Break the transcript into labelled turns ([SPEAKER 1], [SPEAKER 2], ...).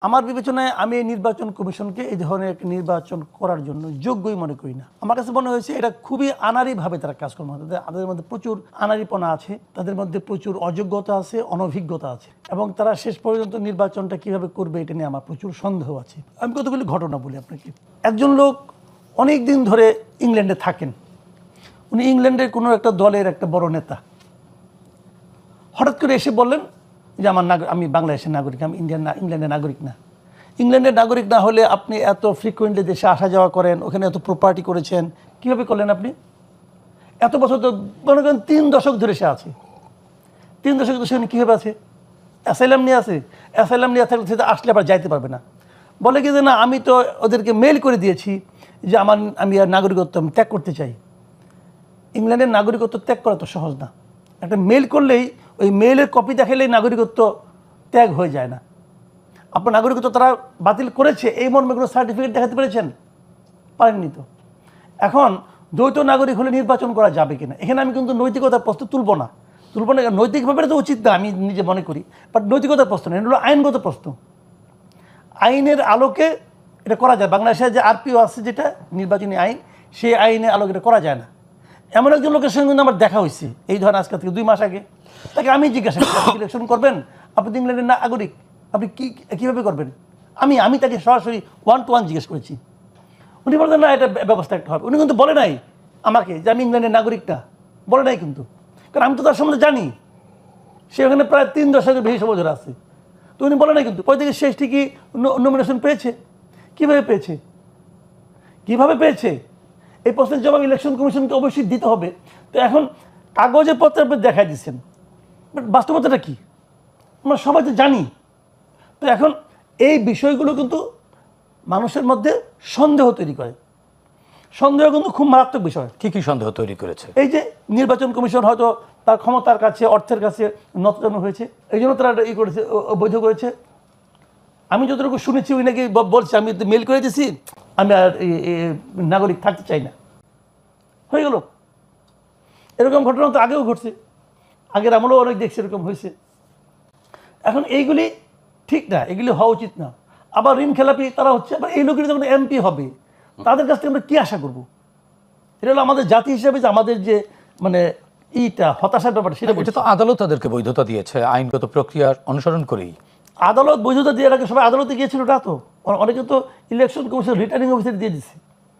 [SPEAKER 1] আমার বিবেচনায় আমি এই নির্বাচন কমিশনকে এই ধরনের নির্বাচন করার জন্য যোগ্যই মনে করি না। আমার কাছে মনে হয়েছে এটা খুবই আনাড়িভাবে তারা কাজকর্ম করে। তাদের মধ্যে প্রচুর আনাড়িপনা আছে, তাদের মধ্যে প্রচুর অযোগ্যতা আছে, অনভিজ্ঞতা আছে, এবং তারা শেষ পর্যন্ত নির্বাচনটা কিভাবে করবে এটা নিয়ে আমার প্রচুর সন্দেহ আছে। আমি কতগুলি ঘটনা বলি আপনাকে। একজন লোক অনেক দিন ধরে ইংল্যান্ডে থাকেন, উনি ইংল্যান্ডের কোনো একটা দলের একটা বড় নেতা। হঠাৎ করে এসে বললেন যে আমি বাংলাদেশের নাগরিক, আমি ইংল্যান্ডের নাগরিক না। ইংল্যান্ডের নাগরিক না হলে আপনি এত ফ্রিকুয়েন্টলি দেশে আসা যাওয়া করেন, ওখানে এত প্রপার্টি করেছেন, কীভাবে করলেন আপনি? এত বছর তো মনে করেন 3 দশক ধরে সে আছে। 3 দশক ধরে সেখানে কীভাবে আছে? অ্যাসাইলাম নিয়ে আছে। অ্যাসাইলাম নিয়ে থাকলে সেটা আসলে আবার যাইতে পারবে না। বলে কি যে না, আমি তো ওদেরকে মেইল করে দিয়েছি যে আমি আর নাগরিকত্ব ত্যাগ করতে চাই। ইংল্যান্ডের নাগরিকত্ব ত্যাগ করা তো সহজ না। একটা মেইল করলেই ওই মেইলের কপি দেখালেই নাগরিকত্ব ত্যাগ হয়ে যায় না। আপনার নাগরিকত্ব তারা বাতিল করেছে এই মর্মে কোনো সার্টিফিকেট দেখাতে পেরেছেন? পারেননি তো। এখন দ্বৈত নাগরিক হলে নির্বাচন করা যাবে কিনা, এখানে আমি কিন্তু নৈতিকতার প্রশ্ন তুলব না। নৈতিকভাবে তো উচিত না, আমি নিজে মনে করি, বাট নৈতিকতার প্রশ্ন না, এটা হলো আইনগত প্রশ্ন। আইনের আলোকে এটা করা যায়। বাংলাদেশে যে আরপিও আছে, যেটা নির্বাচনী আইন, সেই আইনের আলোকে এটা করা যায় না। এমন একজন লোকের সঙ্গে কিন্তু আমার দেখা হয়েছে এই ধরনের আজকে থেকে 2 মাস আগে। তাকে আমি জিজ্ঞাসা করি, আপনি ইলেকশন করবেন? আপনি তো ইংল্যান্ডের নাগরিক, আপনি কীভাবে করবেন? আমি তাকে সরাসরি 1 to 1 জিজ্ঞেস করেছি। উনি বলতেন না, এটা ব্যবস্থা একটা হবে। উনি কিন্তু বলে নাই আমাকে যে আমি ইংল্যান্ডের নাগরিক না, বলে নাই কিন্তু, কারণ আমি তো তার সম্বন্ধে জানি। সে ওখানে প্রায় 3 দশকের বেশি সময় ধরে আছে। তো উনি বলে নাই কিন্তু। পরে থেকে শেষ ঠিকই নমিনেশন পেয়েছে। কীভাবে পেয়েছে? কীভাবে পেয়েছে? এই প্রশ্নের জবাব ইলেকশন কমিশনকে অবশ্যই দিতে হবে। তো এখন কাগজে পত্রে আপনি দেখাই দিচ্ছেন, বাট বাস্তবতাটা কী আমরা সবাই তো জানি। তো এখন এই বিষয়গুলো কিন্তু মানুষের মধ্যে সন্দেহ তৈরি করে। সন্দেহ কিন্তু খুব মারাত্মক বিষয়।
[SPEAKER 2] কী সন্দেহ তৈরি করেছে?
[SPEAKER 1] এই যে নির্বাচন কমিশন হয়তো তার ক্ষমতার কাছে, অর্থের কাছে নতজানু হয়েছে, এই জন্য তারা করেছে, বৈধ করেছে। আমি যতটুকু শুনেছি ওই নাকি বলছে আমি মেল করে দিয়েছি, আমি আর নাগরিক থাকতে চাই না, হয়ে গেল। এরকম ঘটনা তো আগেও ঘটছে, আগের আমলেও অনেক দেখছি এরকম হয়েছে। এখন এইগুলি ঠিক না, এগুলি হওয়া উচিত না। আবার ঋণ খেলাপি তারা হচ্ছে। আবার এই লোকের যখন এমপি হবে, তাদের কাছ থেকে আমরা কী আশা করবো? এটা হলো আমাদের জাতি হিসেবে যে আমাদের যে মানে হতাশার ব্যাপার, সেটা
[SPEAKER 2] তো আদালত তাদেরকে বৈধতা দিয়েছে আইনগত প্রক্রিয়া অনুসরণ করেই।
[SPEAKER 1] আদালত বৈধতা দিয়ে রাখে, সবাই আদালতে গিয়েছিল। ওটা তো অনেকে তো ইলেকশন কমিশন রিটার্নিং অফিসার দিয়ে দিচ্ছে।